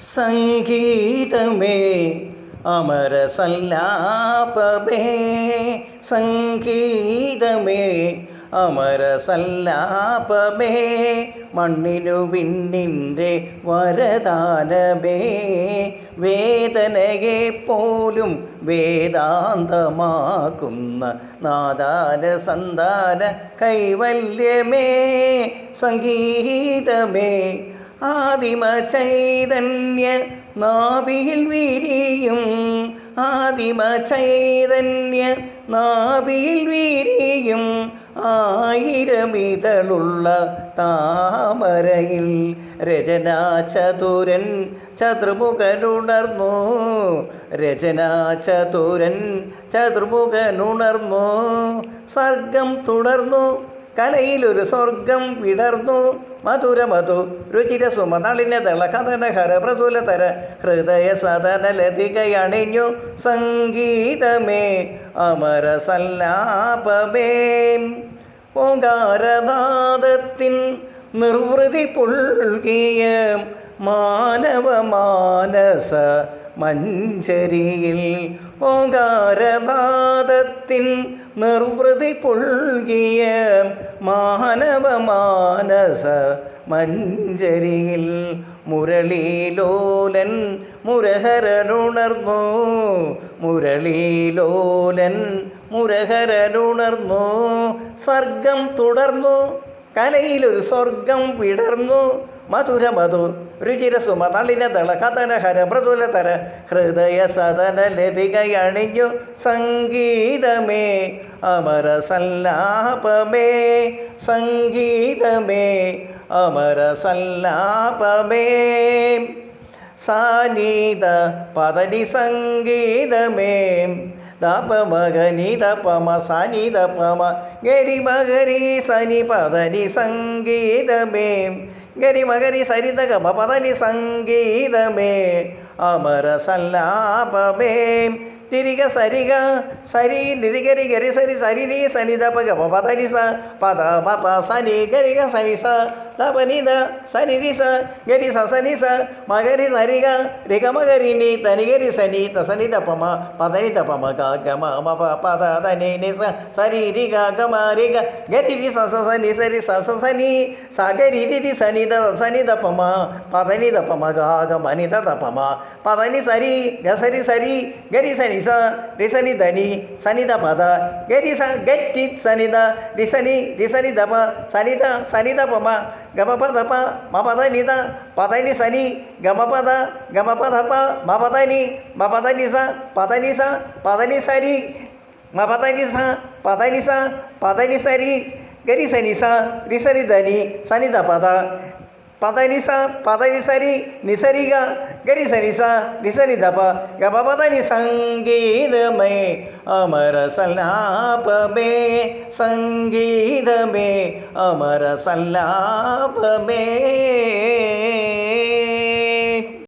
സംഗീതമേ അമര സല്ലാപമേ, സംഗീതമേ അമര സല്ലാപമേ, മണ്ണിനു വിണ്ണിൻ്റെ വരദാനമേ, വേദനയെ പോലും വേദാന്തമാക്കുന്ന നാദാന സന്താന കൈവല്യമേ, സംഗീതമേ ആദിമ ചൈതന്യ നാഭിയിൽ വിരിയും, ആദിമ ചൈതന്യ നാഭിയിൽ വിരിയും, ആയിരമിതളുള്ള താമരയിൽ രചനാചതുരൻ ചതുർമുഖനുണർന്നു, രചനാചതുരൻ ചതുർമുഖനുണർന്നു, സർഗം തുടർന്നു കലയിലൊരു സ്വർഗം വിടർന്നു, മധുരമധു രുചിര സുമതളിന ദള കഥനഹര പ്രതുലതര ഹൃദയ സദനലതികയണിഞ്ഞു, സംഗീതമേ അമര സല്ലാപമേ, ഓങ്കാരനാദത്തിൻ നിർവൃതി പുൽകിയ മാനവ മാനസ മഞ്ചരിയിൽ, ഓങ്കാരനാദത്തിൻ നിർവൃതി പുൽകിയ മാനവ മാനസ മഞ്ചരിയിൽ, മുരളീലോലൻ മുരഹരനുണർന്നു, മുരളീലോലൻ മുരഹരനുണർന്നു, സർഗം തുടർന്നു കലയിലൊരു സ്വർഗം വിടർന്നു, മധുരമധു രുചിര സുമതളിന ദള കഥനഹര മൃദുലതര ഹൃദയ സദനലതികയണിഞ്ഞു, സംഗീതമേ അമര സല്ലാപമേ, സംഗീതമേ അമര സല്ലാപമേ, സാനീത പദനി സംഗീതമേ, ദപമഗനിത പമ സനിത പമ ഗരി മഗരി സനി പദനി സംഗീതമേ, ഗരി മഗരി സരിത ഗമ പദനി സംഗീതമേ അമര സല്ലാപമേ, തിരിക സരിക സരി നിരിഗരി ഗരി സരി സരിരി സനിത പഗ പദനി സ പദ പ സനി ഗരിക സനി സ തപനിത സനിരി സ ഗരി സനി സ മഗരി സരിക രിഗ മഗരിനി തനിഗരി സനി തസനി തപമ പദനി തപമ ഗ ഗമ മപ പദ ധനി നി സ സരി രി ഗ ഗമ രി ഗ ഗരി രി സ സനി സരി സ സനി സഗരി രി സനി ത സനി തപമ പദനി തപമ ഗ ഗമ നി തപമ പദനി സരി ഗ സരി സരി ഗരി സനി സ റിസനി ധനി സനിത പദ ഗരി സ ഗറ്റി സനിത റിസനി ദപ സനിത സനിത പമ ഗമപ ദപ മപദ നിത പദനി സനി ഗമപദ ഗമപദ പ മപദനി മപദനി സ പദനി സ പദനി സരി മപദനി സ പദനി സ പദനി സരി ഗരി സനി സ റിസനി ധനി സനിത പദ പദനി സ പദനി സരി നിസരിക ഗരി സനി സ നിസനി ദപ ഗപദനി സംഗീതമേ അമര സല്ലാപമേ, സംഗീതമേ അമര സല്ലാപമേ.